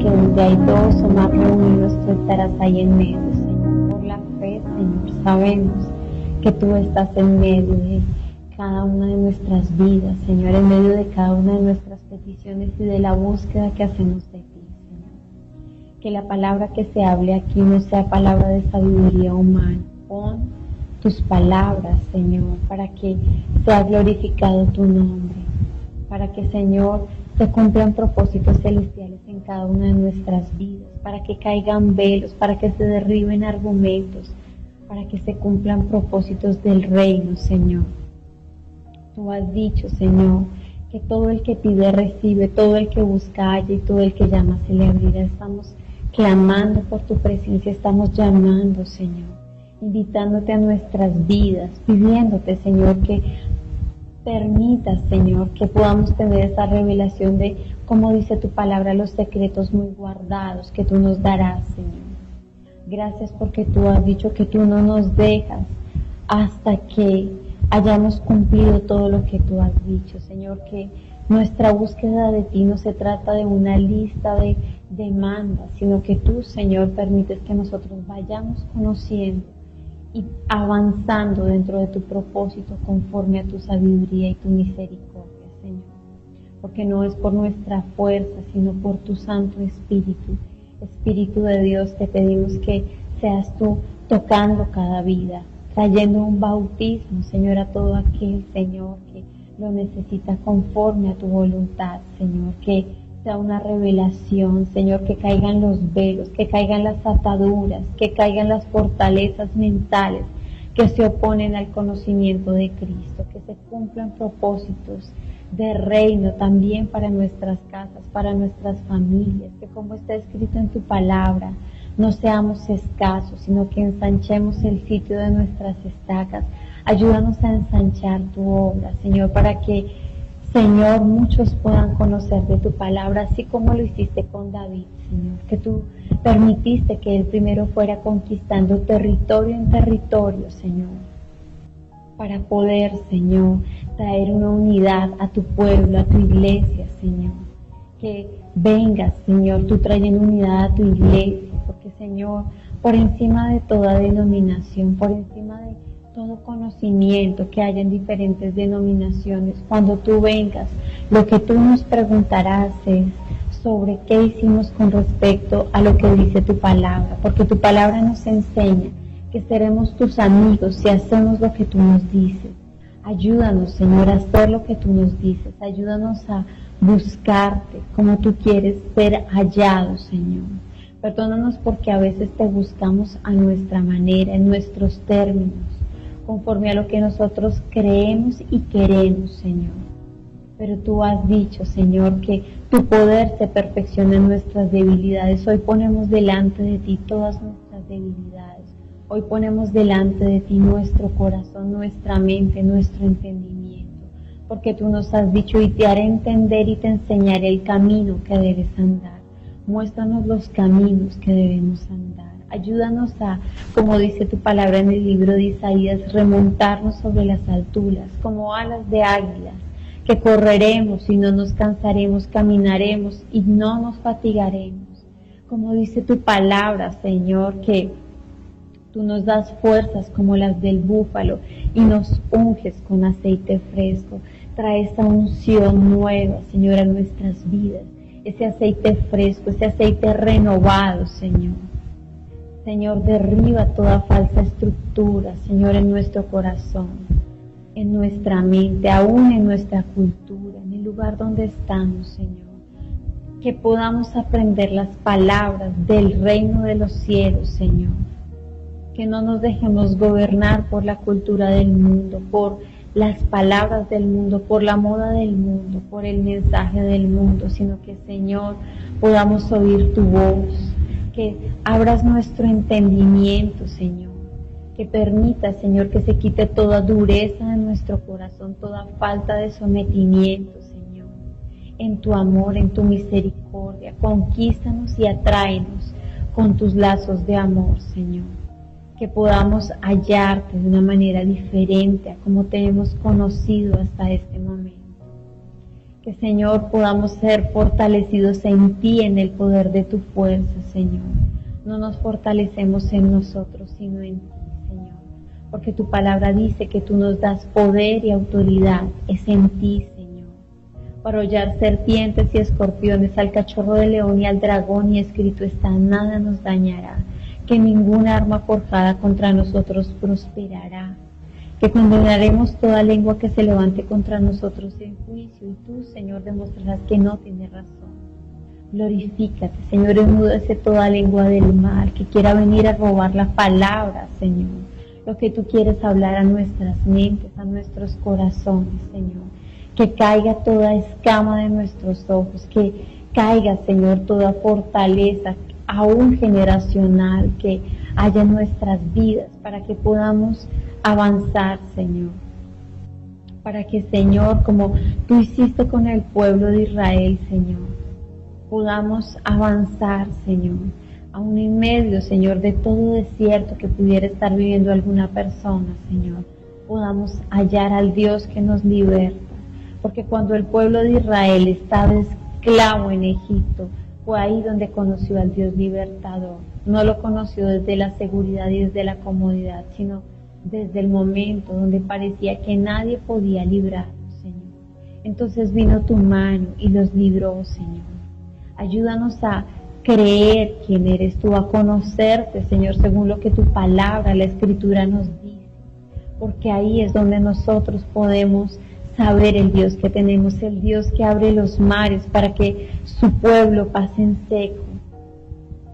que donde hay dos o más reunidos, tú estarás ahí en medio, Señor. Por la fe, Señor, sabemos que tú estás en medio de cada una de nuestras vidas, Señor, en medio de cada una de nuestras peticiones y de la búsqueda que hacemos de ti, Señor. Que la palabra que se hable aquí no sea palabra de sabiduría humana. Pon tus palabras, Señor, para que sea glorificado tu nombre, para que, Señor, se cumplan propósitos celestiales en cada una de nuestras vidas, para que caigan velos, para que se derriben argumentos, para que se cumplan propósitos del reino, Señor. Tú has dicho, Señor, que todo el que pide recibe, todo el que busca halla y todo el que llama se le abrirá. Estamos clamando por tu presencia, estamos llamando, Señor, invitándote a nuestras vidas, pidiéndote, Señor, que permitas, Señor, que podamos tener esa revelación de, como dice tu palabra, los secretos muy guardados que tú nos darás, Señor. Gracias porque tú has dicho que tú no nos dejas hasta que hayamos cumplido todo lo que tú has dicho, Señor, que nuestra búsqueda de ti no se trata de una lista de demandas, sino que tú, Señor, permites que nosotros vayamos conociendo y avanzando dentro de tu propósito conforme a tu sabiduría y tu misericordia, Señor. Porque no es por nuestra fuerza, sino por tu Santo Espíritu. Espíritu de Dios, te pedimos que seas tú tocando cada vida, trayendo un bautismo, Señor, a todo aquel, Señor, que lo necesita conforme a tu voluntad, Señor, que sea una revelación, Señor, que caigan los velos, que caigan las ataduras, que caigan las fortalezas mentales que se oponen al conocimiento de Cristo, que se cumplan propósitos de reino también para nuestras casas, para nuestras familias, que como está escrito en tu palabra, no seamos escasos, sino que ensanchemos el sitio de nuestras estacas. Ayúdanos a ensanchar tu obra, Señor, para que, Señor, muchos puedan conocer de tu palabra, así como lo hiciste con David, Señor, que tú permitiste que él primero fuera conquistando territorio en territorio, Señor, para poder, Señor, traer una unidad a tu pueblo, a tu iglesia, Señor. Que vengas, Señor, tú trayendo unidad a tu iglesia, porque, Señor, por encima de toda denominación, por encima de todo conocimiento que haya en diferentes denominaciones, cuando tú vengas, lo que tú nos preguntarás es sobre qué hicimos con respecto a lo que dice tu palabra, porque tu palabra nos enseña que seremos tus amigos si hacemos lo que tú nos dices. Ayúdanos, Señor, a hacer lo que tú nos dices. Ayúdanos a buscarte como tú quieres ser hallados, Señor. Perdónanos porque a veces te buscamos a nuestra manera, en nuestros términos, conforme a lo que nosotros creemos y queremos, Señor. Pero tú has dicho, Señor, que tu poder se perfecciona en nuestras debilidades. Hoy ponemos delante de ti todas nuestras debilidades. Hoy ponemos delante de ti nuestro corazón, nuestra mente, nuestro entendimiento, porque tú nos has dicho y te haré entender y te enseñaré el camino que debes andar. Muéstranos los caminos que debemos andar. Ayúdanos a, como dice tu palabra en el libro de Isaías, remontarnos sobre las alturas, como alas de águilas, que correremos y no nos cansaremos, caminaremos y no nos fatigaremos. Como dice tu palabra, Señor, que tú nos das fuerzas como las del búfalo y nos unges con aceite fresco. Trae esa unción nueva, Señor, a nuestras vidas. Ese aceite fresco, ese aceite renovado, Señor. Señor, derriba toda falsa estructura, Señor, en nuestro corazón, en nuestra mente, aún en nuestra cultura, en el lugar donde estamos, Señor. Que podamos aprender las palabras del reino de los cielos, Señor. Que no nos dejemos gobernar por la cultura del mundo, por las palabras del mundo, por la moda del mundo, por el mensaje del mundo, sino que, Señor, podamos oír tu voz, que abras nuestro entendimiento, Señor, que permita, Señor, que se quite toda dureza de nuestro corazón, toda falta de sometimiento, Señor, en tu amor, en tu misericordia. Conquístanos y atráenos con tus lazos de amor, Señor. Que podamos hallarte de una manera diferente a como te hemos conocido hasta este momento. Que, Señor, podamos ser fortalecidos en ti, en el poder de tu fuerza, Señor. No nos fortalecemos en nosotros, sino en ti, Señor. Porque tu palabra dice que tú nos das poder y autoridad. Es en ti, Señor. Para hollar serpientes y escorpiones, al cachorro de león y al dragón, y escrito está: nada nos dañará. Que ninguna arma forjada contra nosotros prosperará. Que condenaremos toda lengua que se levante contra nosotros en juicio, y tú, Señor, demostrarás que no tiene razón. Glorifícate, Señor, enmudece toda lengua del mal que quiera venir a robar la palabra, Señor. Lo que tú quieres hablar a nuestras mentes, a nuestros corazones, Señor. Que caiga toda escama de nuestros ojos, que caiga, Señor, toda fortaleza, aún generacional, que haya en nuestras vidas, para que podamos avanzar, Señor. Para que, Señor, como tú hiciste con el pueblo de Israel, Señor, podamos avanzar, Señor, aún en medio, Señor, de todo desierto que pudiera estar viviendo alguna persona, Señor, podamos hallar al Dios que nos liberta. Porque cuando el pueblo de Israel estaba esclavo en Egipto, fue ahí donde conoció al Dios libertador. No lo conoció desde la seguridad y desde la comodidad, sino desde el momento donde parecía que nadie podía librarlos, Señor. Entonces vino tu mano y los libró, Señor. Ayúdanos a creer quién eres tú, a conocerte, Señor, según lo que tu palabra, la Escritura nos dice. Porque ahí es donde nosotros podemos saber el Dios que tenemos, el Dios que abre los mares para que su pueblo pase en seco.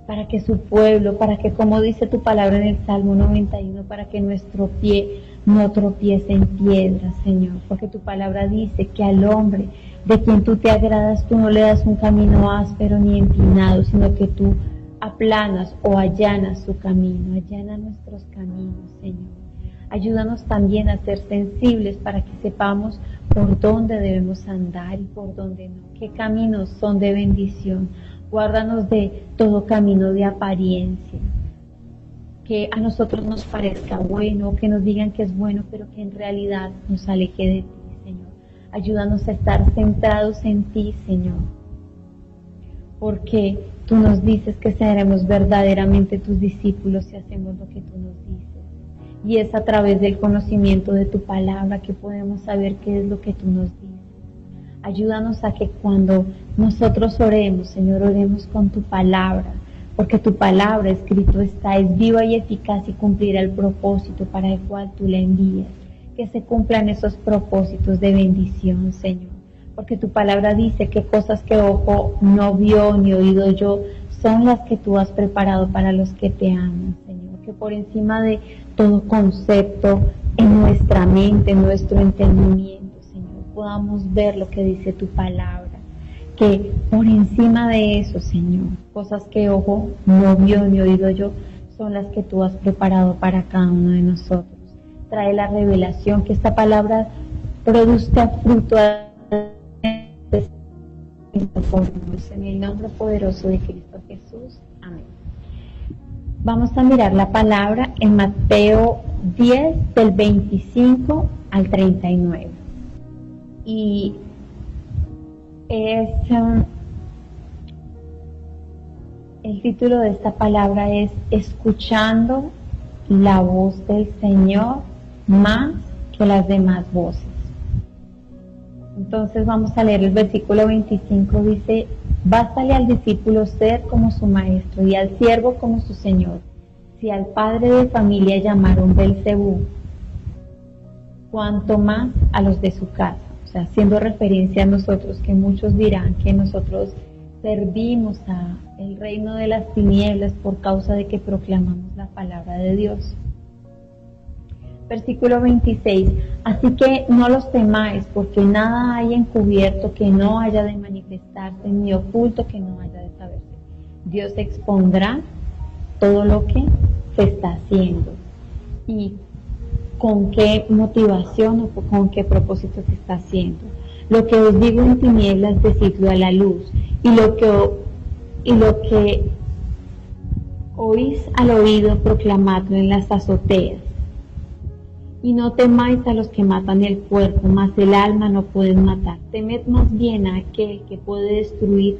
Para que su pueblo, para que, como dice tu palabra en el Salmo 91, para que nuestro pie no tropiece en piedra, Señor. Porque tu palabra dice que al hombre de quien tú te agradas, tú no le das un camino áspero ni empinado, sino que tú aplanas o allanas su camino, allana nuestros caminos, Señor. Ayúdanos también a ser sensibles para que sepamos por dónde debemos andar y por dónde no, qué caminos son de bendición. Guárdanos de todo camino de apariencia, que a nosotros nos parezca bueno, que nos digan que es bueno, pero que en realidad nos aleje de ti, Señor. Ayúdanos a estar centrados en ti, Señor, porque tú nos dices que seremos verdaderamente tus discípulos si hacemos lo que tú nos dices. Y es a través del conocimiento de tu palabra que podemos saber qué es lo que tú nos dices. Ayúdanos a que cuando nosotros oremos, Señor, oremos con tu palabra, porque tu palabra, escrito está, es viva y eficaz y cumplirá el propósito para el cual tú la envías. Que se cumplan esos propósitos de bendición, Señor, porque tu palabra dice que cosas que ojo no vio ni oído yo son las que tú has preparado para los que te aman, Señor. Que por encima de todo concepto en nuestra mente, en nuestro entendimiento, podamos ver lo que dice tu palabra, que por encima de eso, Señor, cosas que ojo no vio ni oído yo, son las que tú has preparado para cada uno de nosotros. Trae la revelación, que esta palabra produzca fruto en el nombre poderoso de Cristo Jesús. Amén. Vamos a mirar la palabra en Mateo 10, del 25 al 39. Y el título de esta palabra es Escuchando la voz del Señor más que las demás voces. Entonces vamos a leer el versículo 25, dice: bástale al discípulo ser como su maestro y al siervo como su señor. Si al padre de familia llamaron Belcebú, cuanto más a los de su casa. O sea, haciendo referencia a nosotros, que muchos dirán que nosotros servimos a el reino de las tinieblas por causa de que proclamamos la palabra de Dios. Versículo 26, así que no los temáis, porque nada hay encubierto que no haya de manifestarse, ni oculto que no haya de saberse. Dios expondrá todo lo que se está haciendo. Y con qué motivación o con qué propósito se está haciendo. Lo que os digo en tinieblas, decidlo a la luz, y lo que oís al oído, proclamadlo en las azoteas. Y no temáis a los que matan el cuerpo, mas el alma no pueden matar. Temed más bien a aquel que puede destruir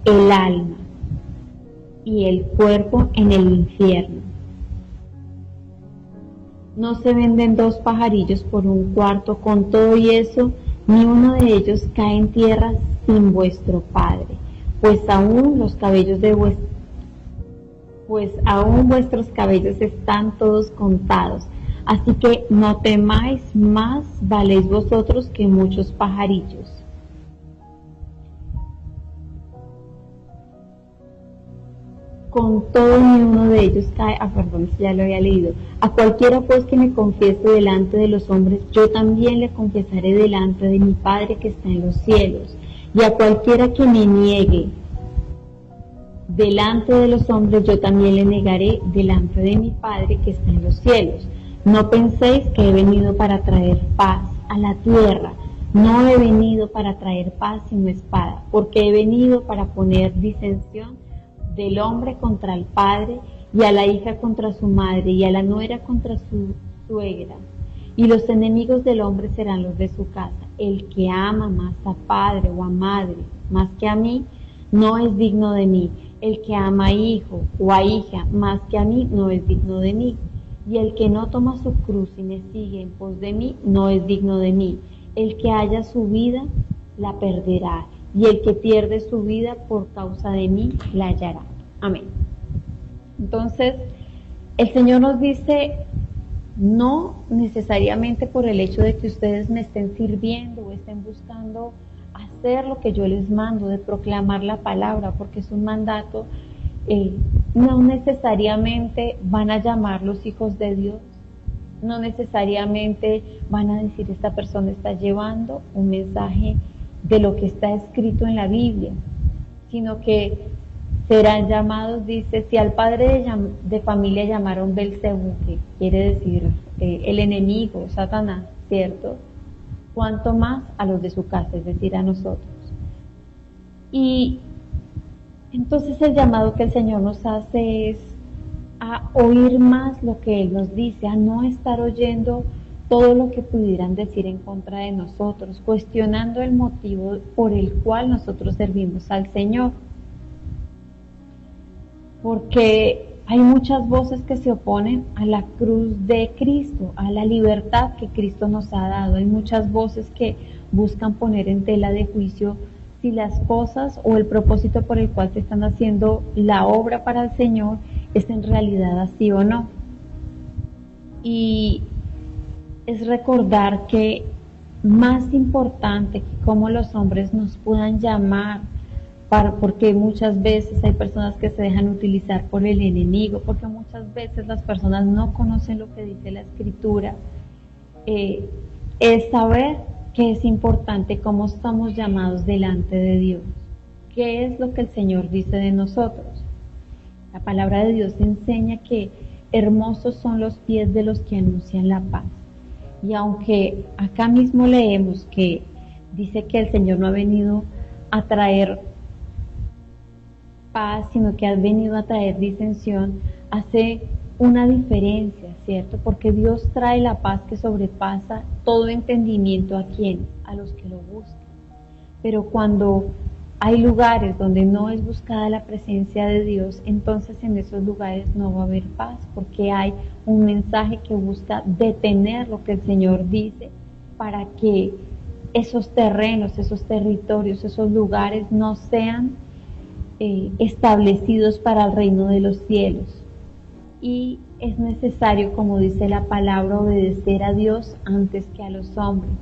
el alma y el cuerpo en el infierno. No se venden dos pajarillos por un cuarto, con todo y eso, ni uno de ellos cae en tierra sin vuestro Padre, pues aún vuestros cabellos están todos contados. Así que no temáis, más valéis vosotros que muchos pajarillos. Con todo ni uno de ellos cae, ya lo había leído. A cualquiera pues que me confiese delante de los hombres, yo también le confesaré delante de mi Padre que está en los cielos. Y a cualquiera que me niegue delante de los hombres, yo también le negaré delante de mi Padre que está en los cielos. No penséis que he venido para traer paz a la tierra. No he venido para traer paz sino espada, porque he venido para poner disensión del hombre contra el padre, y a la hija contra su madre, y a la nuera contra su suegra. Y los enemigos del hombre serán los de su casa. El que ama más a padre o a madre más que a mí, no es digno de mí. El que ama a hijo o a hija más que a mí, no es digno de mí. Y el que no toma su cruz y me sigue en pos de mí, no es digno de mí. El que haya su vida, la perderá, y el que pierde su vida por causa de mí, la hallará. Amén. Entonces, el Señor nos dice, no necesariamente por el hecho de que ustedes me estén sirviendo o estén buscando hacer lo que yo les mando, de proclamar la palabra, porque es un mandato, no necesariamente van a llamarlos hijos de Dios, no necesariamente van a decir esta persona está llevando un mensaje de lo que está escrito en la Biblia, sino que serán llamados, dice, si al padre de familia llamaron Belcebú, que quiere decir el enemigo, Satanás, ¿cierto? Cuanto más a los de su casa, es decir, a nosotros. Y entonces el llamado que el Señor nos hace es a oír más lo que Él nos dice, a no estar oyendo todo lo que pudieran decir en contra de nosotros, cuestionando el motivo por el cual nosotros servimos al Señor. Porque hay muchas voces que se oponen a la cruz de Cristo, a la libertad que Cristo nos ha dado. Hay muchas voces que buscan poner en tela de juicio si las cosas o el propósito por el cual se están haciendo la obra para el Señor es en realidad así o no. Y es recordar que más importante que cómo los hombres nos puedan llamar, porque muchas veces hay personas que se dejan utilizar por el enemigo, porque muchas veces las personas no conocen lo que dice la Escritura, es saber que es importante cómo estamos llamados delante de Dios, qué es lo que el Señor dice de nosotros. La palabra de Dios enseña que hermosos son los pies de los que anuncian la paz. Y aunque acá mismo leemos que dice que el Señor no ha venido a traer paz, sino que ha venido a traer disensión, hace una diferencia, ¿cierto? Porque Dios trae la paz que sobrepasa todo entendimiento ¿a quién? A los que lo buscan. Pero cuando hay lugares donde no es buscada la presencia de Dios, entonces en esos lugares no va a haber paz, porque hay un mensaje que busca detener lo que el Señor dice para que esos terrenos, esos territorios, esos lugares no sean establecidos para el reino de los cielos. Y es necesario, como dice la palabra, obedecer a Dios antes que a los hombres.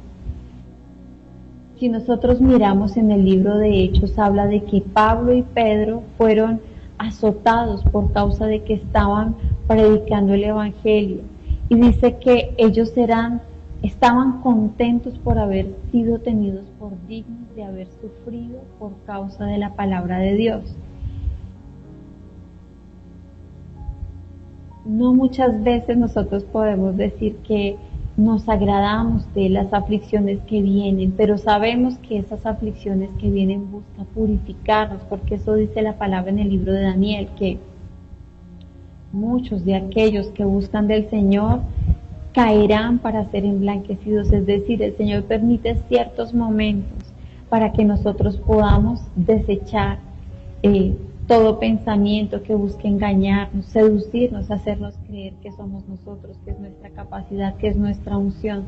Si nosotros miramos en el libro de Hechos, habla de que Pablo y Pedro fueron azotados por causa de que estaban predicando el Evangelio. Y dice que ellos estaban contentos por haber sido tenidos por dignos de haber sufrido por causa de la palabra de Dios. No muchas veces nosotros podemos decir que nos agradamos de las aflicciones que vienen, pero sabemos que esas aflicciones que vienen buscan purificarnos, porque eso dice la palabra en el libro de Daniel, que muchos de aquellos que buscan del Señor caerán para ser emblanquecidos. Es decir, el Señor permite ciertos momentos para que nosotros podamos desechar todo pensamiento que busque engañarnos, seducirnos, hacernos creer que somos nosotros, que es nuestra capacidad, que es nuestra unción,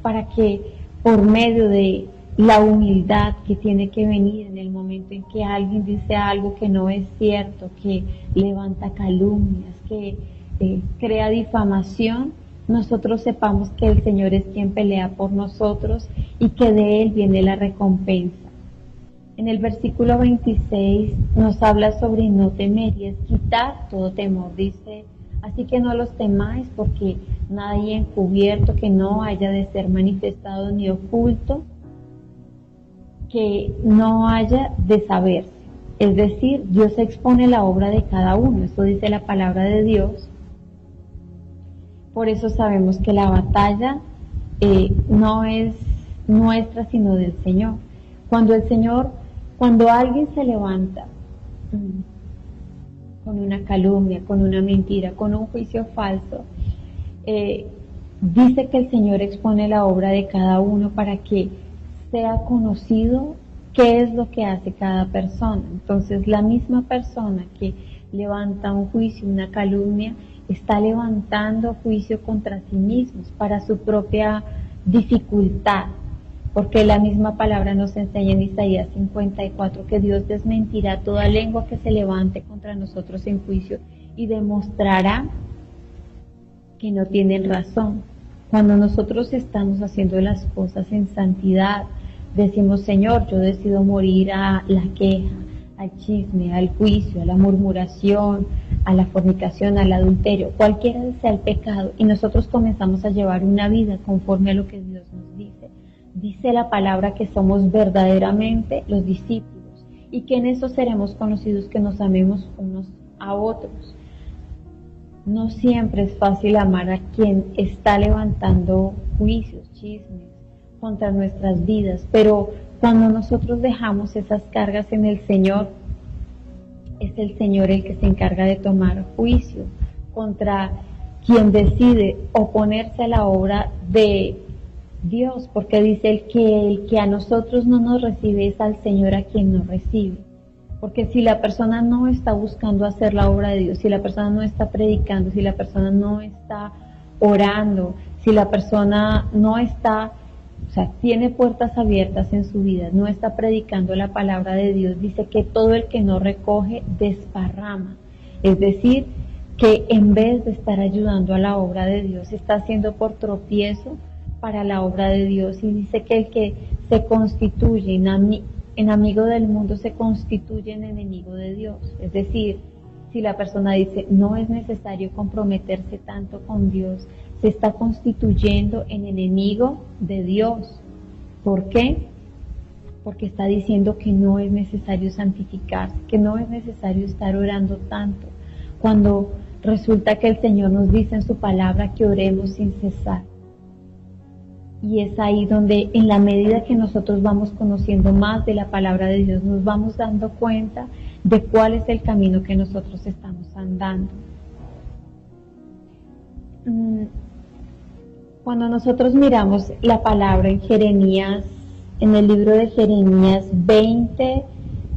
para que por medio de la humildad que tiene que venir en el momento en que alguien dice algo que no es cierto, que levanta calumnias, que crea difamación, nosotros sepamos que el Señor es quien pelea por nosotros y que de Él viene la recompensa. En el versículo 26 nos habla sobre no temer y es quitar todo temor. Dice, así que no los temáis porque nada hay encubierto que no haya de ser manifestado ni oculto, que no haya de saberse. Es decir, Dios expone la obra de cada uno. Eso dice la palabra de Dios. Por eso sabemos que la batalla no es nuestra, sino del Señor. Cuando alguien se levanta con una calumnia, con una mentira, con un juicio falso, dice que el Señor expone la obra de cada uno para que sea conocido qué es lo que hace cada persona. Entonces, la misma persona que levanta un juicio, una calumnia, está levantando juicio contra sí mismos para su propia dificultad, porque la misma palabra nos enseña en Isaías 54 que Dios desmentirá toda lengua que se levante contra nosotros en juicio y demostrará que no tienen razón. Cuando nosotros estamos haciendo las cosas en santidad, decimos, Señor, yo decido morir a la queja, al chisme, al juicio, a la murmuración, a la fornicación, al adulterio, cualquiera sea el pecado, y nosotros comenzamos a llevar una vida conforme a lo que Dios nos dice. Dice la palabra que somos verdaderamente los discípulos y que en eso seremos conocidos, que nos amemos unos a otros. No siempre es fácil amar a quien está levantando juicios, chismes contra nuestras vidas, pero cuando nosotros dejamos esas cargas en el Señor, es el Señor el que se encarga de tomar juicio contra quien decide oponerse a la obra de Dios, porque dice el que a nosotros no nos recibe es al Señor a quien nos recibe. Porque si la persona no está buscando hacer la obra de Dios, si la persona no está predicando, si la persona no está orando, si la persona no está, o sea, tiene puertas abiertas en su vida, no está predicando la palabra de Dios, dice que todo el que no recoge desparrama. Es decir, que en vez de estar ayudando a la obra de Dios, está haciendo por tropiezo para la obra de Dios. Y dice que el que se constituye en amigo del mundo se constituye en enemigo de Dios. Es decir, si la persona dice no es necesario comprometerse tanto con Dios, se está constituyendo en enemigo de Dios. ¿Por qué? Porque está diciendo que no es necesario santificarse, que no es necesario estar orando tanto, cuando resulta que el Señor nos dice en su palabra que oremos sin cesar. Y es ahí donde, en la medida que nosotros vamos conociendo más de la palabra de Dios, nos vamos dando cuenta de cuál es el camino que nosotros estamos andando. Cuando nosotros miramos la palabra en Jeremías, en el libro de Jeremías 20,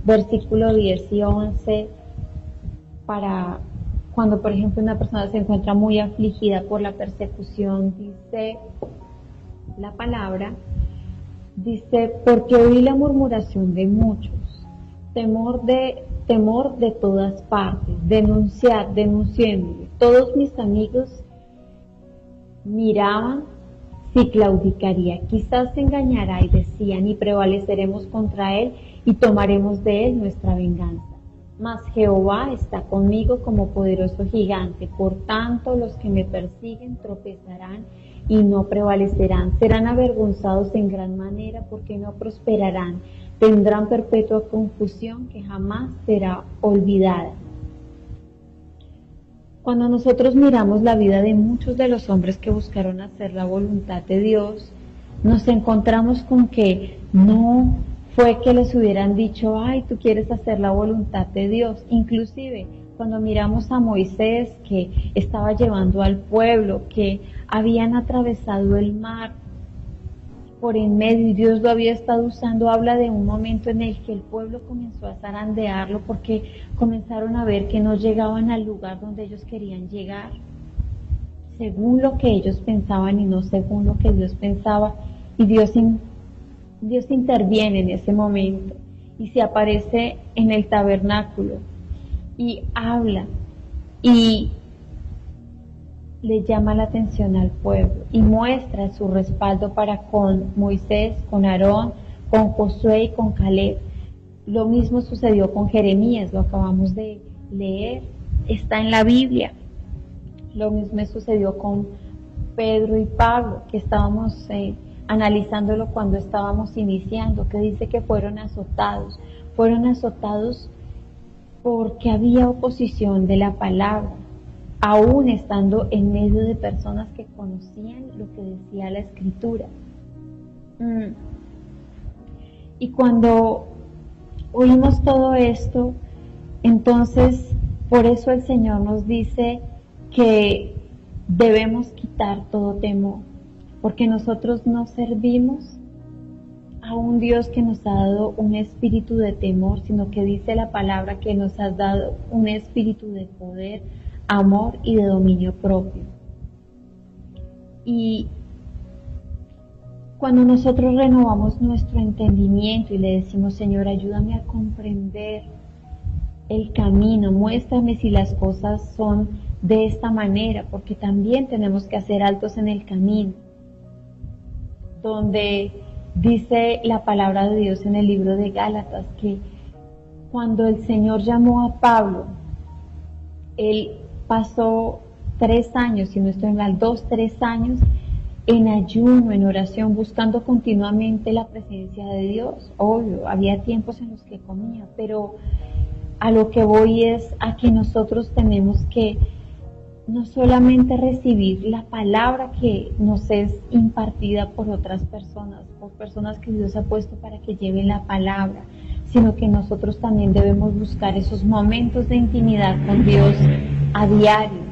versículo 10 y 11, para cuando, por ejemplo, una persona se encuentra muy afligida por la persecución, dice la palabra, dice, porque oí la murmuración de muchos, temor de todas partes, denunciándole. Todos mis amigos miraban si claudicaría, quizás se engañará, y decían, y prevaleceremos contra él y tomaremos de él nuestra venganza. Mas Jehová está conmigo como poderoso gigante, por tanto los que me persiguen tropezarán y no prevalecerán, serán avergonzados en gran manera porque no prosperarán, tendrán perpetua confusión que jamás será olvidada. Cuando nosotros miramos la vida de muchos de los hombres que buscaron hacer la voluntad de Dios, nos encontramos con que no fue que les hubieran dicho, ay, tú quieres hacer la voluntad de Dios. Inclusive, cuando miramos a Moisés, que estaba llevando al pueblo, que habían atravesado el mar por en medio y Dios lo había estado usando, habla de un momento en el que el pueblo comenzó a zarandearlo porque comenzaron a ver que no llegaban al lugar donde ellos querían llegar, según lo que ellos pensaban y no según lo que Dios pensaba. Y Dios interviene en ese momento y se aparece en el tabernáculo y habla y le llama la atención al pueblo y muestra su respaldo para con Moisés, con Aarón, con Josué y con Caleb. Lo mismo sucedió con Jeremías, lo acabamos de leer, está en la Biblia. Lo mismo sucedió con Pedro y Pablo, que estábamos analizándolo cuando estábamos iniciando, que dice que fueron azotados porque había oposición de la palabra, aún estando en medio de personas que conocían lo que decía la Escritura. Y cuando oímos todo esto, entonces por eso el Señor nos dice que debemos quitar todo temor, porque nosotros no servimos a un Dios que nos ha dado un espíritu de temor, sino que dice la palabra que nos ha dado un espíritu de poder, amor y de dominio propio. Y cuando nosotros renovamos nuestro entendimiento y le decimos, Señor, ayúdame a comprender el camino, muéstrame si las cosas son de esta manera, porque también tenemos que hacer altos en el camino, donde dice la palabra de Dios en el libro de Gálatas que cuando el Señor llamó a Pablo, él pasó 3 años, si no estoy mal, 2-3 años en ayuno, en oración, buscando continuamente la presencia de Dios. Obvio, había tiempos en los que comía, pero a lo que voy es a que nosotros tenemos que no solamente recibir la palabra que nos es impartida por otras personas, por personas que Dios ha puesto para que lleven la palabra, sino que nosotros también debemos buscar esos momentos de intimidad con Dios a diario,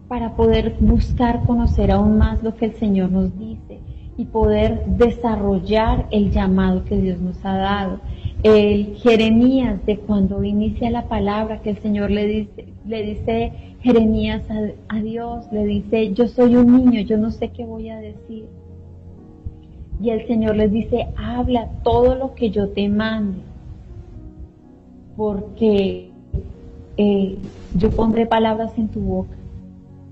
para poder buscar conocer aún más lo que el Señor nos dice y poder desarrollar el llamado que Dios nos ha dado. El Jeremías, de cuando inicia la palabra, que el Señor le dice Jeremías a Dios, le dice, yo soy un niño, yo no sé qué voy a decir. Y el Señor les dice, habla todo lo que yo te mande, porque yo pondré palabras en tu boca.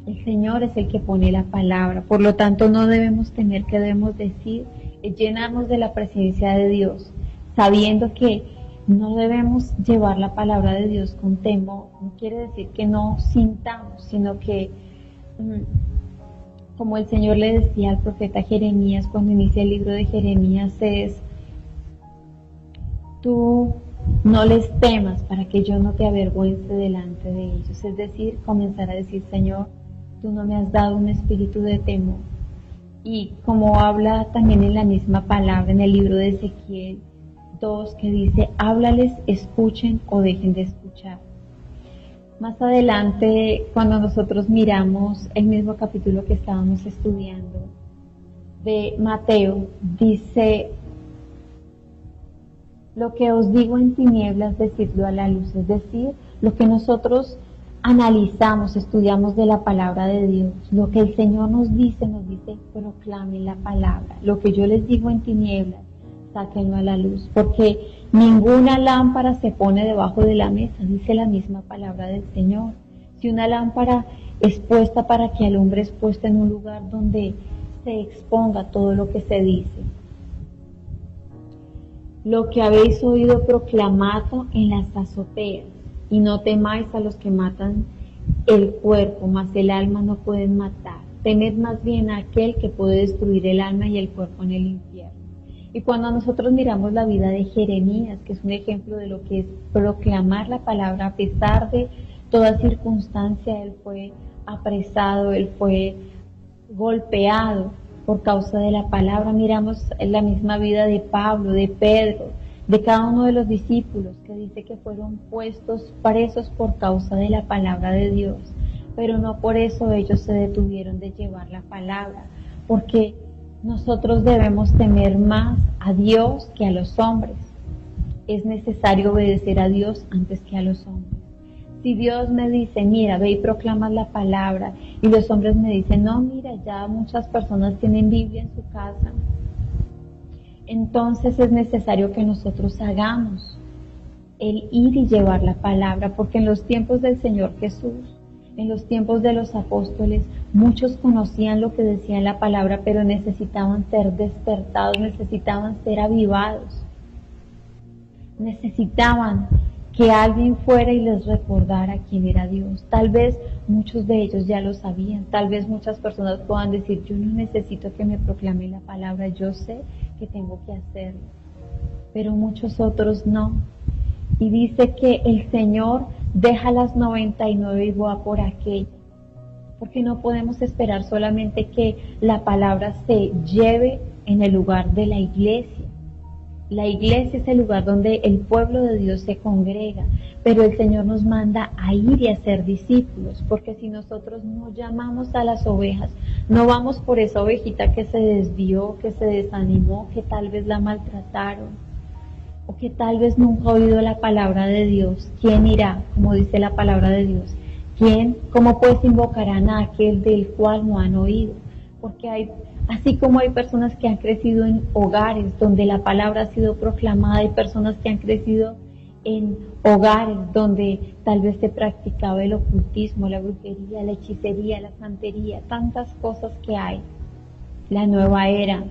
El Señor es el que pone la palabra, por lo tanto no debemos temer qué debemos decir, es llenarnos de la presencia de Dios, sabiendo que no debemos llevar la palabra de Dios con temor. No quiere decir que no sintamos, sino que, como el Señor le decía al profeta Jeremías cuando inicia el libro de Jeremías, es, tú no les temas para que yo no te avergüence delante de ellos. Es decir, comenzar a decir, Señor, tú no me has dado un espíritu de temor. Y como habla también en la misma palabra en el libro de Ezequiel 2, que dice, háblales, escuchen o dejen de escuchar. Más adelante, cuando nosotros miramos el mismo capítulo que estábamos estudiando de Mateo, dice, lo que os digo en tinieblas, decidlo a la luz. Es decir, lo que nosotros analizamos, estudiamos de la palabra de Dios, lo que el Señor nos dice, proclamen la palabra. Lo que yo les digo en tinieblas, sáquenlo a la luz, porque ninguna lámpara se pone debajo de la mesa, dice la misma palabra del Señor. Si una lámpara es puesta para que alumbre, es puesta en un lugar donde se exponga todo lo que se dice. Lo que habéis oído proclamado en las azoteas, y no temáis a los que matan el cuerpo, mas el alma no pueden matar. Temed más bien a aquel que puede destruir el alma y el cuerpo en el infierno. Y cuando nosotros miramos la vida de Jeremías, que es un ejemplo de lo que es proclamar la palabra a pesar de toda circunstancia, él fue apresado, él fue golpeado, por causa de la palabra. Miramos en la misma vida de Pablo, de Pedro, de cada uno de los discípulos, que dice que fueron puestos presos por causa de la palabra de Dios, pero no por eso ellos se detuvieron de llevar la palabra, porque nosotros debemos temer más a Dios que a los hombres. Es necesario obedecer a Dios antes que a los hombres. Si Dios me dice, mira, ve y proclamas la palabra, y los hombres me dicen, no, mira, ya muchas personas tienen Biblia en su casa, entonces es necesario que nosotros hagamos el ir y llevar la palabra, porque en los tiempos del Señor Jesús, en los tiempos de los apóstoles, muchos conocían lo que decía la palabra, pero necesitaban ser despertados, necesitaban ser avivados, necesitaban que alguien fuera y les recordara quién era Dios. Tal vez muchos de ellos ya lo sabían, tal vez muchas personas puedan decir, yo no necesito que me proclame la palabra, yo sé que tengo que hacerlo, pero muchos otros no. Y dice que el Señor deja las 99 y va por aquella, porque no podemos esperar solamente que la palabra se lleve en el lugar de la iglesia. La iglesia es el lugar donde el pueblo de Dios se congrega, pero el Señor nos manda a ir y a ser discípulos, porque si nosotros no llamamos a las ovejas, no vamos por esa ovejita que se desvió, que se desanimó, que tal vez la maltrataron, o que tal vez nunca ha oído la palabra de Dios. ¿Quién irá? Como dice la palabra de Dios. ¿Quién? ¿Cómo pues invocarán a aquel del cual no han oído? Porque así como hay personas que han crecido en hogares donde la palabra ha sido proclamada, hay personas que han crecido en hogares donde tal vez se practicaba el ocultismo, la brujería, la hechicería, la santería, tantas cosas que hay. La nueva era.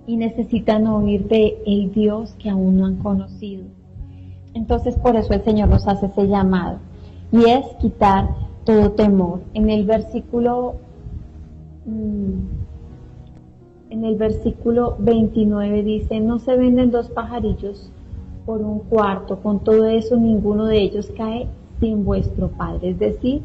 Y necesitan oír de el Dios que aún no han conocido. Entonces por eso el Señor nos hace ese llamado, y es quitar todo temor. En el versículo 29 dice, no se venden 2 pajarillos por un cuarto, con todo eso ninguno de ellos cae sin vuestro Padre. Es decir,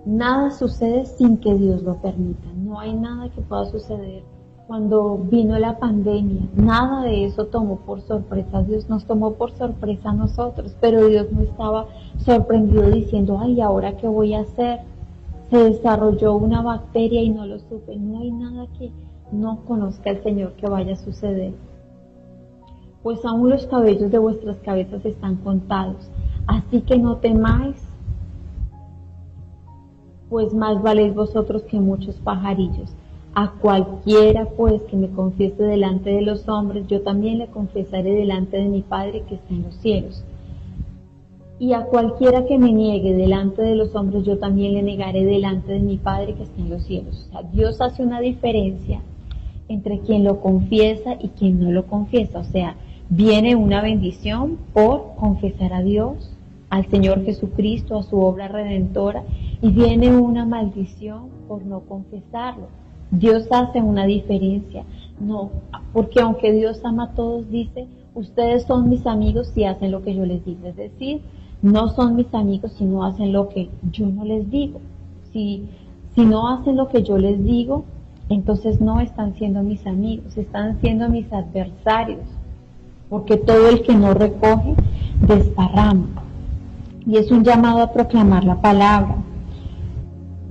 nada sucede sin que Dios lo permita. No hay nada que pueda suceder. Cuando vino la pandemia, nada de eso tomó por sorpresa a Dios, nos tomó por sorpresa a nosotros, pero Dios no estaba sorprendido diciendo, ay, ¿ahora qué voy a hacer? Se desarrolló una bacteria y no lo supe. No hay nada que no conozca el Señor que vaya a suceder. Pues aún los cabellos de vuestras cabezas están contados, así que no temáis, pues más valéis vosotros que muchos pajarillos. A cualquiera pues que me confiese delante de los hombres, yo también le confesaré delante de mi Padre que está en los cielos. Y a cualquiera que me niegue delante de los hombres, yo también le negaré delante de mi Padre que está en los cielos. O sea, Dios hace una diferencia entre quien lo confiesa y quien no lo confiesa. O sea, viene una bendición por confesar a Dios, al Señor Jesucristo, a su obra redentora, y viene una maldición por no confesarlo. Dios hace una diferencia, no, porque aunque Dios ama a todos, dice, ustedes son mis amigos si hacen lo que yo les digo. Es decir, no son mis amigos si no hacen lo que yo no les digo. Si no hacen lo que yo les digo, entonces no están siendo mis amigos, están siendo mis adversarios, porque todo el que no recoge, desparrama. Y es un llamado a proclamar la palabra,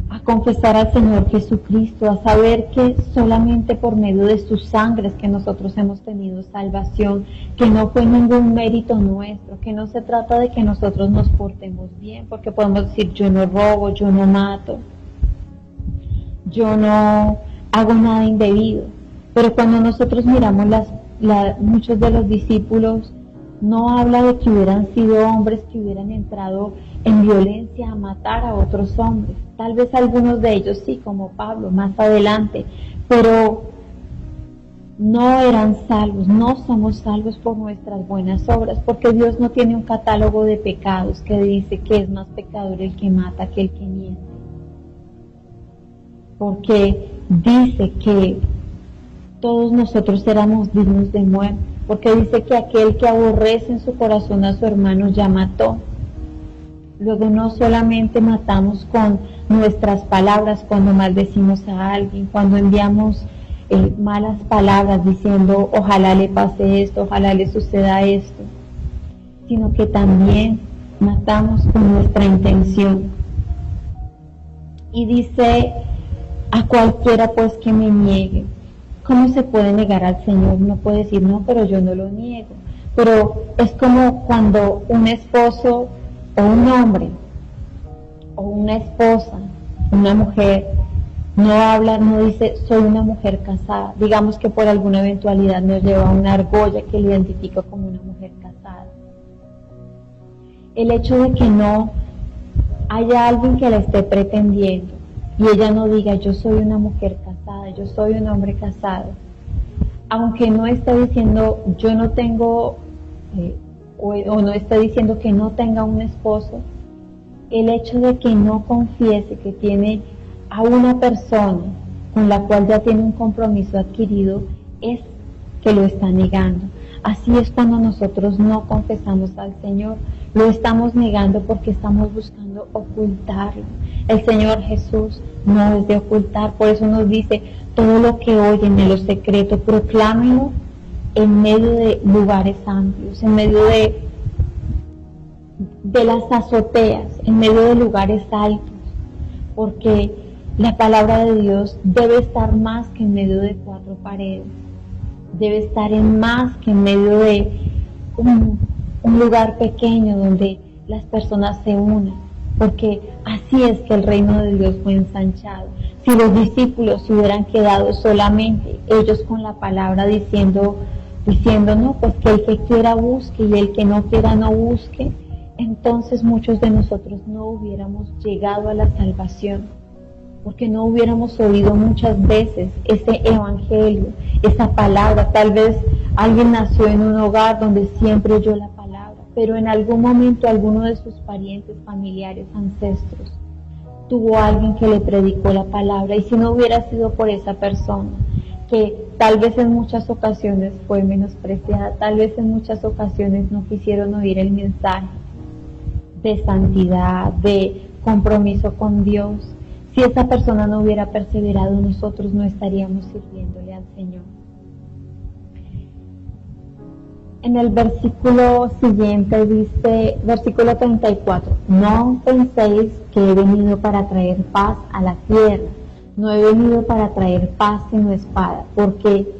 a confesar al Señor Jesucristo, a saber que solamente por medio de sus sangres que nosotros hemos tenido salvación, que no fue ningún mérito nuestro, que no se trata de que nosotros nos portemos bien, porque podemos decir yo no robo, yo no mato, yo no hago nada indebido, pero cuando nosotros miramos muchos de los discípulos, no habla de que hubieran sido hombres que hubieran entrado en violencia a matar a otros hombres. Tal vez algunos de ellos sí, como Pablo, más adelante, pero no eran salvos, no somos salvos por nuestras buenas obras, porque Dios no tiene un catálogo de pecados que dice que es más pecador el que mata que el que miente. Porque dice que todos nosotros éramos dignos de muerte, porque dice que aquel que aborrece en su corazón a su hermano ya mató. Luego no solamente matamos con nuestras palabras cuando maldecimos a alguien, cuando enviamos malas palabras diciendo ojalá le pase esto, ojalá le suceda esto, sino que también matamos con nuestra intención. Y dice a cualquiera pues que me niegue. ¿Cómo se puede negar al Señor? No puede decir no, pero yo no lo niego. Pero es como cuando un esposo o un hombre o una esposa, una mujer, no habla, no dice soy una mujer casada. Digamos que por alguna eventualidad nos lleva una argolla que le identifica como una mujer casada. El hecho de que no haya alguien que la esté pretendiendo y ella no diga yo soy una mujer casada, yo soy un hombre casado, aunque no esté diciendo yo no tengo o no esté diciendo que no tenga un esposo, el hecho de que no confiese que tiene a una persona con la cual ya tiene un compromiso adquirido es que lo está negando. Así es cuando nosotros no confesamos al Señor, lo estamos negando porque estamos buscando ocultarlo. El Señor Jesús no es de ocultar, por eso nos dice, todo lo que oyen en lo secreto, proclámenlo en medio de lugares amplios, en medio de las azoteas, en medio de lugares altos, porque la palabra de Dios debe estar más que en medio de cuatro paredes, debe estar en más que en medio de un lugar pequeño donde las personas se unan, porque así es que el reino de Dios fue ensanchado. Si los discípulos se hubieran quedado solamente ellos con la palabra diciendo no, pues que el que quiera busque y el que no quiera no busque, entonces muchos de nosotros no hubiéramos llegado a la salvación, porque no hubiéramos oído muchas veces ese evangelio, esa palabra. Tal vez alguien nació en un hogar donde siempre oyó la palabra, pero en algún momento alguno de sus parientes, familiares, ancestros, tuvo alguien que le predicó la palabra, y si no hubiera sido por esa persona, que tal vez en muchas ocasiones fue menospreciada, tal vez en muchas ocasiones no quisieron oír el mensaje de santidad, de compromiso con Dios, si esa persona no hubiera perseverado, nosotros no estaríamos sirviéndole al Señor. En el versículo siguiente dice, versículo 34, no penséis que he venido para traer paz a la tierra, no he venido para traer paz sino espada, porque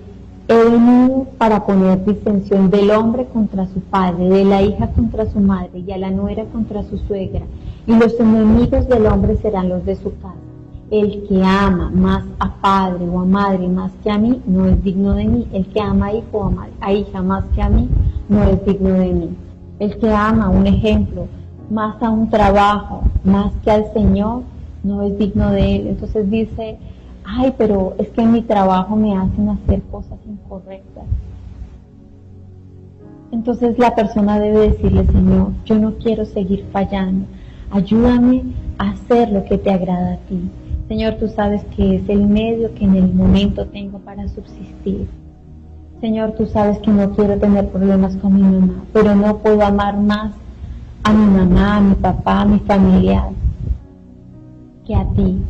he venido para poner disensión del hombre contra su padre, de la hija contra su madre, y a la nuera contra su suegra, y los enemigos del hombre serán los de su casa. El que ama más a padre o a madre más que a mí, no es digno de mí. El que ama a hijo o a hija más que a mí, no es digno de mí. El que ama, un ejemplo, más a un trabajo, más que al Señor, no es digno de Él. Entonces dice, ay, pero es que en mi trabajo me hacen hacer cosas incorrectas. Entonces la persona debe decirle, Señor, yo no quiero seguir fallando, ayúdame a hacer lo que te agrada a ti. Señor, tú sabes que es el medio que en el momento tengo para subsistir. Señor, tú sabes que no quiero tener problemas con mi mamá, pero no puedo amar más a mi mamá, a mi papá, a mi familiar que a ti.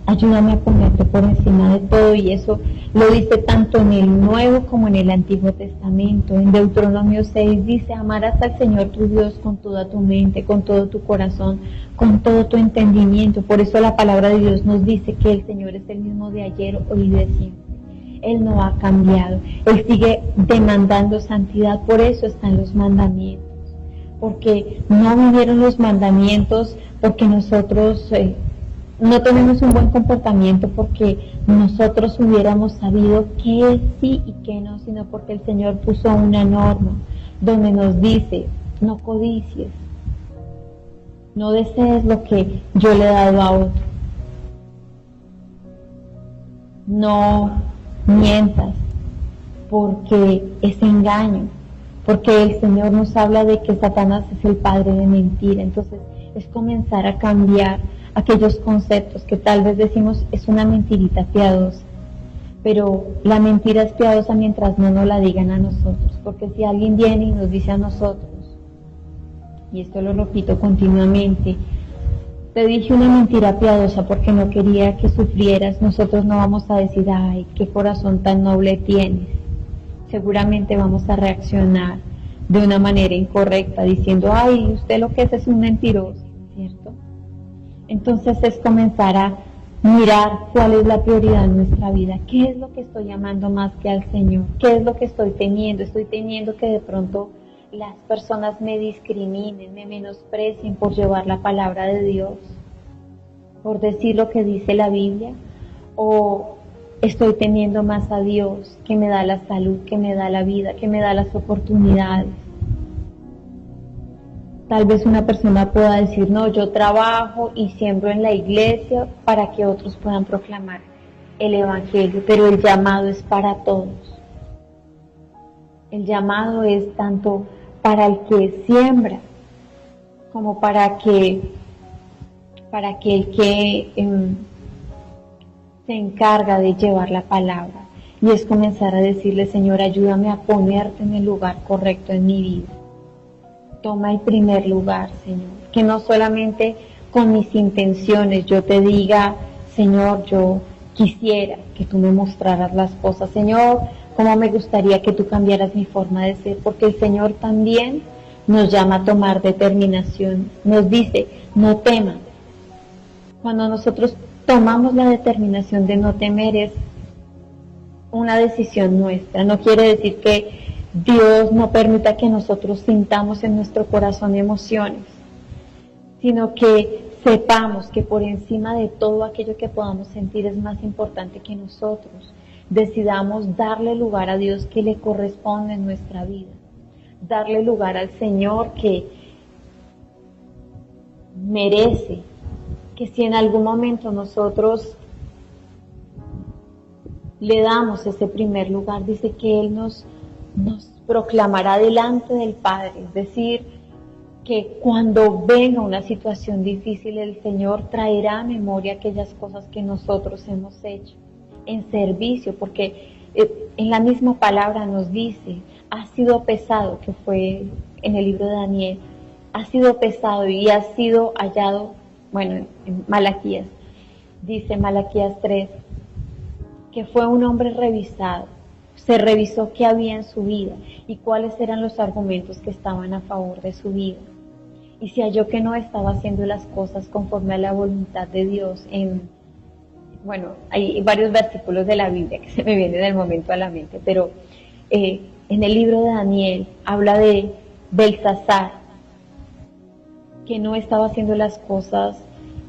Ayúdame a ponerte por encima de todo, y eso lo dice tanto en el Nuevo como en el Antiguo Testamento. En Deuteronomio 6 dice, amarás al Señor tu Dios con toda tu mente, con todo tu corazón, con todo tu entendimiento. Por eso la palabra de Dios nos dice que el Señor es el mismo de ayer, hoy y de siempre. Él no ha cambiado, Él sigue demandando santidad, por eso están los mandamientos, porque no vinieron los mandamientos porque nosotros no tenemos un buen comportamiento, porque nosotros hubiéramos sabido qué es sí y qué no, sino porque el Señor puso una norma donde nos dice, no codicies, no desees lo que yo le he dado a otro, no mientas, porque es engaño, porque el Señor nos habla de que Satanás es el padre de mentira. Entonces es comenzar a cambiar aquellos conceptos que tal vez decimos es una mentirita piadosa, pero la mentira es piadosa mientras no nos la digan a nosotros, porque si alguien viene y nos dice a nosotros, y esto lo repito continuamente, te dije una mentira piadosa porque no quería que sufrieras. Nosotros no vamos a decir, ay, qué corazón tan noble tienes. Seguramente vamos a reaccionar de una manera incorrecta, diciendo, ay, usted lo que es un mentiroso, ¿cierto? Entonces es comenzar a mirar cuál es la prioridad en nuestra vida, qué es lo que estoy amando más que al Señor, qué es lo que estoy teniendo que de pronto las personas me discriminen, me menosprecien por llevar la palabra de Dios, por decir lo que dice la Biblia, o estoy teniendo más a Dios, que me da la salud, que me da la vida, que me da las oportunidades. Tal vez una persona pueda decir, no, yo trabajo y siembro en la iglesia para que otros puedan proclamar el Evangelio, pero el llamado es para todos. El llamado es tanto para el que siembra como para el que se encarga de llevar la palabra, y es comenzar a decirle, Señor, ayúdame a ponerte en el lugar correcto en mi vida. Toma el primer lugar, Señor, que no solamente con mis intenciones yo te diga, Señor, yo quisiera que tú me mostraras las cosas, Señor, cómo me gustaría que tú cambiaras mi forma de ser, porque el Señor también nos llama a tomar determinación, nos dice, no teman. Cuando nosotros tomamos la determinación de no temer, es una decisión nuestra. No quiere decir que Dios no permita que nosotros sintamos en nuestro corazón emociones, sino que sepamos que por encima de todo aquello que podamos sentir es más importante que nosotros decidamos darle lugar a Dios que le corresponde en nuestra vida, darle lugar al Señor que merece, que si en algún momento nosotros le damos ese primer lugar, dice que Él nos proclamará delante del Padre, es decir, que cuando venga una situación difícil, el Señor traerá a memoria aquellas cosas que nosotros hemos hecho en servicio, porque en la misma palabra nos dice, ha sido pesado, que fue en el libro de Daniel, ha sido pesado y ha sido hallado, bueno, en Malaquías, dice Malaquías 3, que fue un hombre revisado, se revisó qué había en su vida y cuáles eran los argumentos que estaban a favor de su vida. Y se halló que no estaba haciendo las cosas conforme a la voluntad de Dios. Bueno, hay varios versículos de la Biblia que se me vienen en el momento a la mente, pero en el libro de Daniel habla de Belsasar, que no estaba haciendo las cosas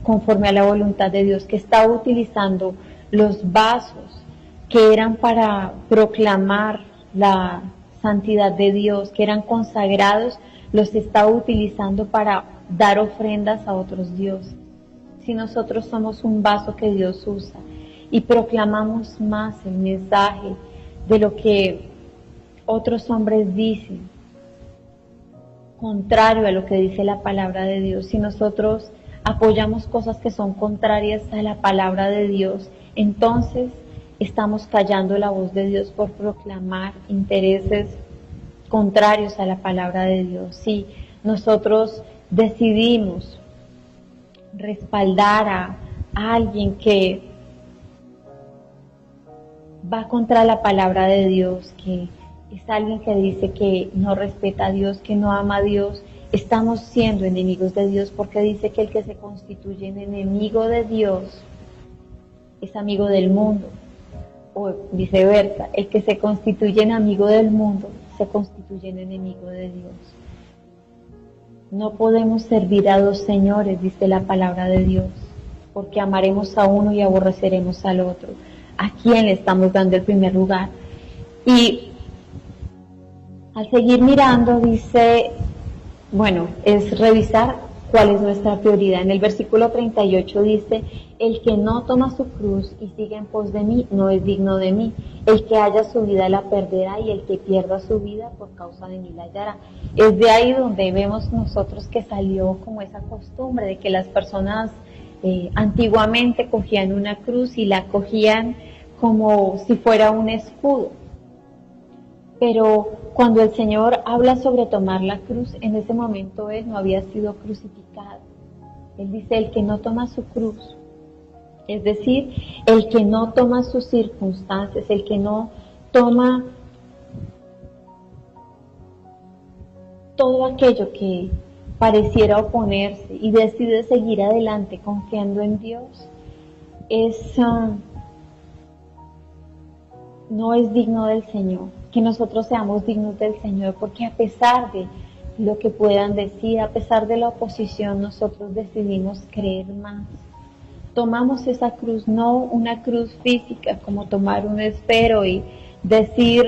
conforme a la voluntad de Dios, que estaba utilizando los vasos que eran para proclamar la santidad de Dios, que eran consagrados, los estaba utilizando para dar ofrendas a otros dioses. Si nosotros somos un vaso que Dios usa y proclamamos más el mensaje de lo que otros hombres dicen, contrario a lo que dice la palabra de Dios, si nosotros apoyamos cosas que son contrarias a la palabra de Dios, entonces estamos callando la voz de Dios por proclamar intereses contrarios a la palabra de Dios. Si nosotros decidimos respaldar a alguien que va contra la palabra de Dios, que es alguien que dice que no respeta a Dios, que no ama a Dios, estamos siendo enemigos de Dios, porque dice que el que se constituye en enemigo de Dios es amigo del mundo, o viceversa, el que se constituye en amigo del mundo se constituye en enemigo de Dios. No podemos servir a dos señores, dice la palabra de Dios, porque amaremos a uno y aborreceremos al otro. ¿A quién le estamos dando el primer lugar? Y al seguir mirando dice, bueno, es revisar cuál es nuestra prioridad. En el versículo 38 dice, el que no toma su cruz y sigue en pos de mí no es digno de mí. El que haya su vida la perderá y el que pierda su vida por causa de mí la hallará. Es de ahí donde vemos nosotros que salió como esa costumbre de que las personas antiguamente cogían una cruz y la cogían como si fuera un escudo. Pero cuando el Señor habla sobre tomar la cruz, en ese momento Él no había sido crucificado. Él dice, el que no toma su cruz, es decir, el que no toma sus circunstancias, el que no toma todo aquello que pareciera oponerse y decide seguir adelante confiando en Dios, no es digno del Señor. Que nosotros seamos dignos del Señor, porque a pesar de lo que puedan decir, a pesar de la oposición, nosotros decidimos creer más. Tomamos esa cruz, no una cruz física, como tomar un esfero y decir,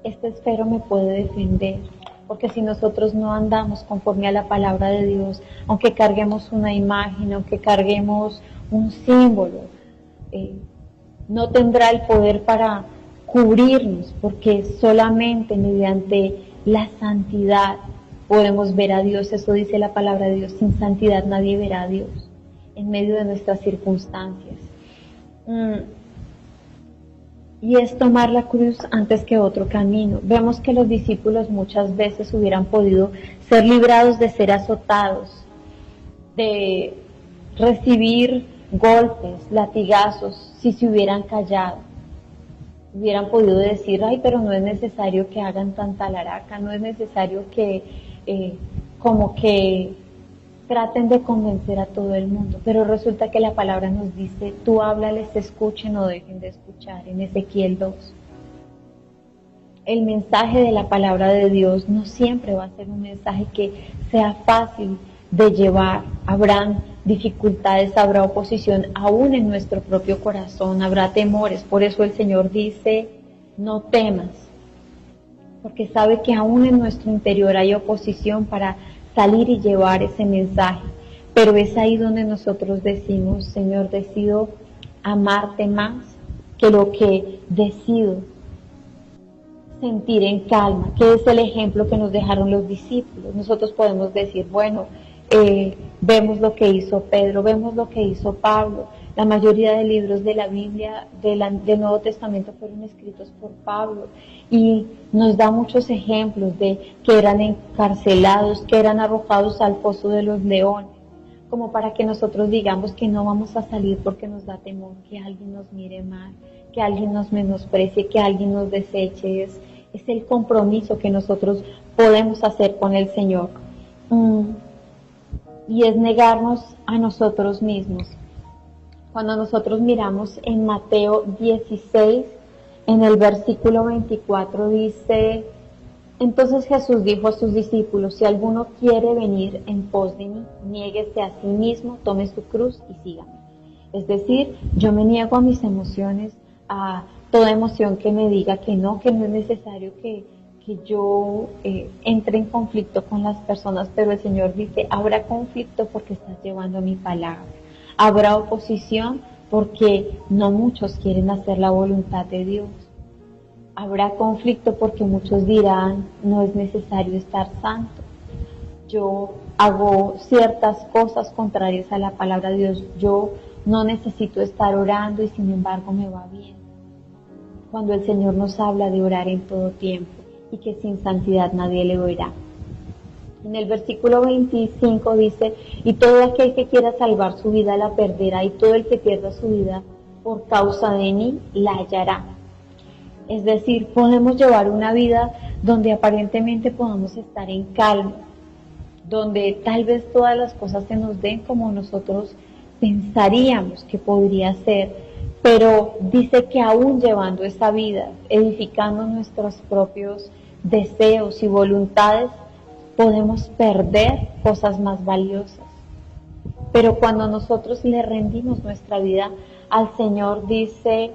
este esfero me puede defender. Porque si nosotros no andamos conforme a la palabra de Dios, aunque carguemos una imagen, aunque carguemos un símbolo, no tendrá el poder para cubrirnos, porque solamente mediante la santidad podemos ver a Dios. Eso dice la palabra de Dios, sin santidad nadie verá a Dios en medio de nuestras circunstancias. Y es tomar la cruz antes que otro camino. Vemos que los discípulos muchas veces hubieran podido ser librados de ser azotados, de recibir golpes, latigazos, si se hubieran callado. Hubieran podido decir, ay, pero no es necesario que hagan tanta laraca, no es necesario que como que traten de convencer a todo el mundo. Pero resulta que la palabra nos dice, tú háblales, escuchen o dejen de escuchar, en Ezequiel 2. El mensaje de la palabra de Dios no siempre va a ser un mensaje que sea fácil de llevar. Habrán dificultades, habrá oposición, aún en nuestro propio corazón, habrá temores. Por eso el Señor dice, no temas, porque sabe que aún en nuestro interior hay oposición para salir y llevar ese mensaje. Pero es ahí donde nosotros decimos, Señor, decido amarte más que lo que decido sentir en calma, que es el ejemplo que nos dejaron los discípulos. Nosotros podemos decir, bueno, vemos lo que hizo Pedro, vemos lo que hizo Pablo. La mayoría de libros de la Biblia, del Nuevo Testamento, fueron escritos por Pablo y nos da muchos ejemplos de que eran encarcelados, que eran arrojados al foso de los leones, como para que nosotros digamos que no vamos a salir porque nos da temor que alguien nos mire mal, que alguien nos menosprecie, que alguien nos deseche. Es el compromiso que nosotros podemos hacer con el Señor. Y es negarnos a nosotros mismos. Cuando nosotros miramos en Mateo 16, en el versículo 24 dice, entonces Jesús dijo a sus discípulos, si alguno quiere venir en pos de mí, niéguese a sí mismo, tome su cruz y sígame. Es decir, yo me niego a mis emociones, a toda emoción que me diga que no es necesario que yo entre en conflicto con las personas, pero el Señor dice, habrá conflicto porque estás llevando mi palabra. Habrá oposición porque no muchos quieren hacer la voluntad de Dios. Habrá conflicto porque muchos dirán, no es necesario estar santo. Yo hago ciertas cosas contrarias a la palabra de Dios. Yo no necesito estar orando y sin embargo me va bien. Cuando el Señor nos habla de orar en todo tiempo y que sin santidad nadie le oirá. En el versículo 25 dice, y todo aquel que quiera salvar su vida la perderá, y todo el que pierda su vida por causa de mí la hallará. Es decir, podemos llevar una vida donde aparentemente podamos estar en calma, donde tal vez todas las cosas se nos den como nosotros pensaríamos que podría ser, pero dice que aún llevando esa vida, edificando nuestros propios deseos y voluntades, podemos perder cosas más valiosas. Pero cuando nosotros le rendimos nuestra vida al Señor, dice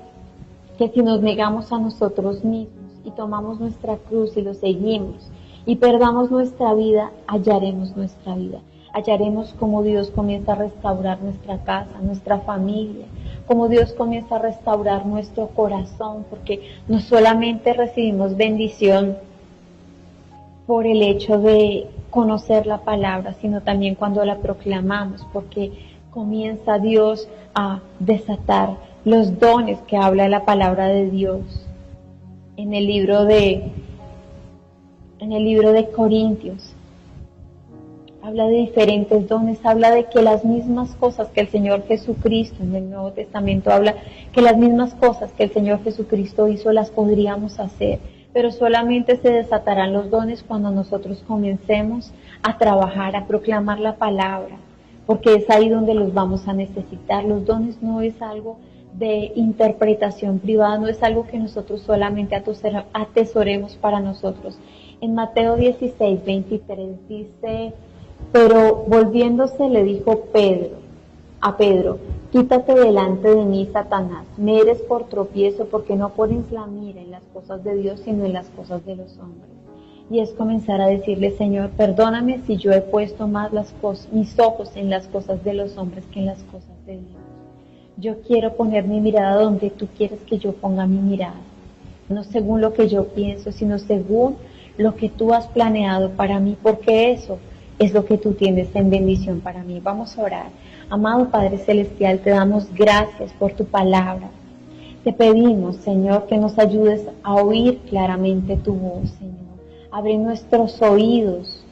que si nos negamos a nosotros mismos y tomamos nuestra cruz y lo seguimos y perdamos nuestra vida, hallaremos nuestra vida. Hallaremos cómo Dios comienza a restaurar nuestra casa, nuestra familia, cómo Dios comienza a restaurar nuestro corazón, porque no solamente recibimos bendición por el hecho de conocer la palabra, sino también cuando la proclamamos, porque comienza Dios a desatar los dones que habla la palabra de Dios. en el libro de Corintios. Habla de diferentes dones, habla de que las mismas cosas que el Señor Jesucristo, en el Nuevo Testamento habla que las mismas cosas que el Señor Jesucristo hizo las podríamos hacer, pero solamente se desatarán los dones cuando nosotros comencemos a trabajar, a proclamar la palabra, porque es ahí donde los vamos a necesitar. Los dones no es algo de interpretación privada, no es algo que nosotros solamente atesoremos para nosotros. En Mateo 16, 23 dice: pero volviéndose le dijo a Pedro, quítate delante de mí, Satanás, me eres por tropiezo, porque no pones la mira en las cosas de Dios, sino en las cosas de los hombres. Y es comenzar a decirle: Señor, perdóname si yo he puesto más mis ojos en las cosas de los hombres que en las cosas de Dios. Yo quiero poner mi mirada donde tú quieres que yo ponga mi mirada, no según lo que yo pienso, sino según lo que tú has planeado para mí, porque eso es lo que tú tienes en bendición para mí. Vamos a orar. Amado Padre Celestial, te damos gracias por tu palabra. Te pedimos, Señor, que nos ayudes a oír claramente tu voz, Señor. Abre nuestros oídos,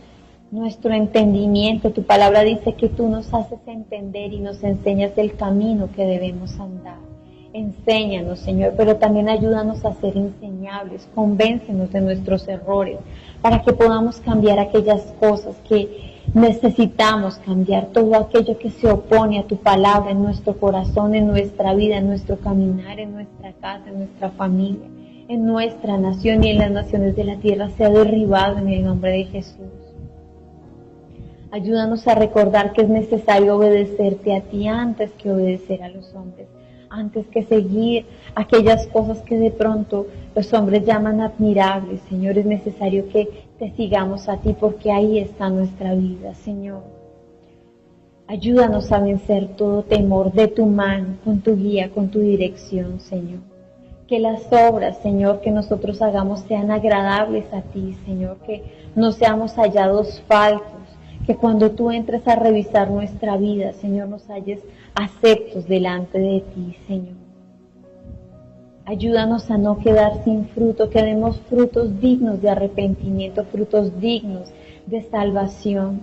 nuestro entendimiento. Tu palabra dice que tú nos haces entender y nos enseñas el camino que debemos andar. Enséñanos, Señor, pero también ayúdanos a ser enseñables. Convéncenos de nuestros errores para que podamos cambiar aquellas cosas que necesitamos cambiar, todo aquello que se opone a tu palabra en nuestro corazón, en nuestra vida, en nuestro caminar, en nuestra casa, en nuestra familia, en nuestra nación y en las naciones de la tierra, sea derribado en el nombre de Jesús. Ayúdanos a recordar que es necesario obedecerte a ti antes que obedecer a los hombres, antes que seguir aquellas cosas que de pronto los hombres llaman admirables. Señor, es necesario que te sigamos a ti, porque ahí está nuestra vida, Señor. Ayúdanos a vencer todo temor de tu mano, con tu guía, con tu dirección, Señor. Que las obras, Señor, que nosotros hagamos sean agradables a ti, Señor, que no seamos hallados faltos, que cuando tú entres a revisar nuestra vida, Señor, nos halles aceptos delante de ti, Señor. Ayúdanos a no quedar sin fruto, que demos frutos dignos de arrepentimiento, frutos dignos de salvación,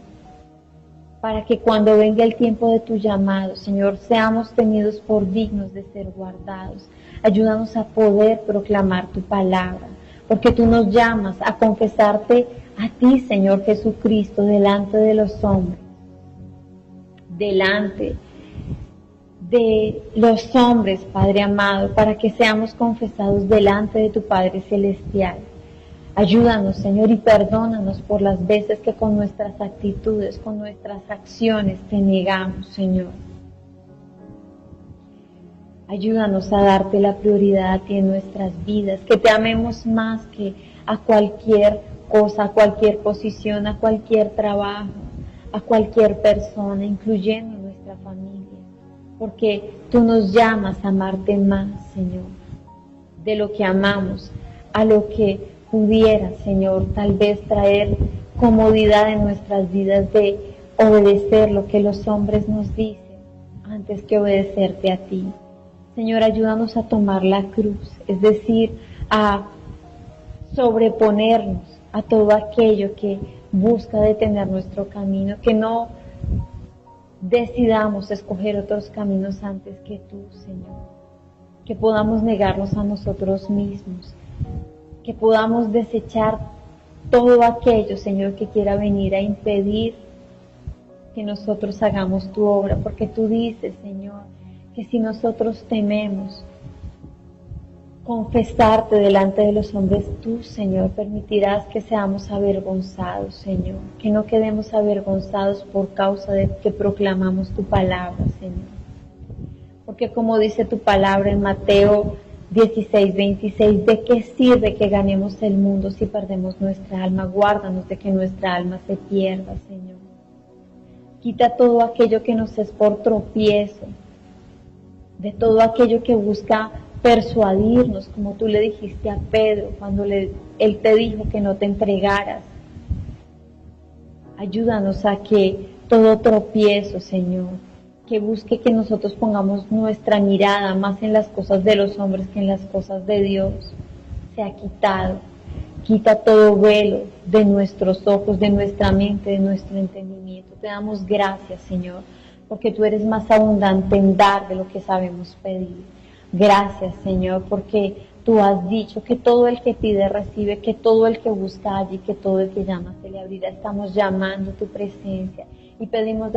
para que cuando venga el tiempo de tu llamado, Señor, seamos tenidos por dignos de ser guardados. Ayúdanos a poder proclamar tu palabra, porque tú nos llamas a confesarte a ti, Señor Jesucristo, delante de los hombres, delante de los hombres, Padre amado, para que seamos confesados delante de tu Padre Celestial. Ayúdanos, Señor, y perdónanos por las veces que con nuestras actitudes, con nuestras acciones te negamos, Señor. Ayúdanos a darte la prioridad a ti en nuestras vidas, que te amemos más que a cualquier cosa, a cualquier posición, a cualquier trabajo, a cualquier persona, incluyendo nuestra familia. Porque tú nos llamas a amarte más, Señor, de lo que amamos, a lo que pudiera, Señor, tal vez traer comodidad en nuestras vidas de obedecer lo que los hombres nos dicen antes que obedecerte a ti. Señor, ayúdanos a tomar la cruz, es decir, a sobreponernos a todo aquello que busca detener nuestro camino, que no decidamos escoger otros caminos antes que tú, Señor, que podamos negarnos a nosotros mismos, que podamos desechar todo aquello, Señor, que quiera venir a impedir que nosotros hagamos tu obra, porque tú dices, Señor, que si nosotros tememos confesarte delante de los hombres, tú, Señor, permitirás que seamos avergonzados, Señor, que no quedemos avergonzados por causa de que proclamamos tu palabra, Señor. Porque como dice tu palabra en Mateo 16, 26, ¿de qué sirve que ganemos el mundo si perdemos nuestra alma? Guárdanos de que nuestra alma se pierda, Señor. Quita todo aquello que nos es por tropiezo, de todo aquello que busca persuadirnos, como tú le dijiste a Pedro cuando él te dijo que no te entregaras. Ayúdanos a que todo tropiezo, Señor, que busque que nosotros pongamos nuestra mirada más en las cosas de los hombres que en las cosas de Dios, sea quitado. Quita todo velo de nuestros ojos, de nuestra mente, de nuestro entendimiento. Te damos gracias, Señor, porque tú eres más abundante en dar de lo que sabemos pedir. Gracias, Señor, porque tú has dicho que todo el que pide recibe, que todo el que busca halla y que todo el que llama se le abrirá. Estamos llamando tu presencia y pedimos de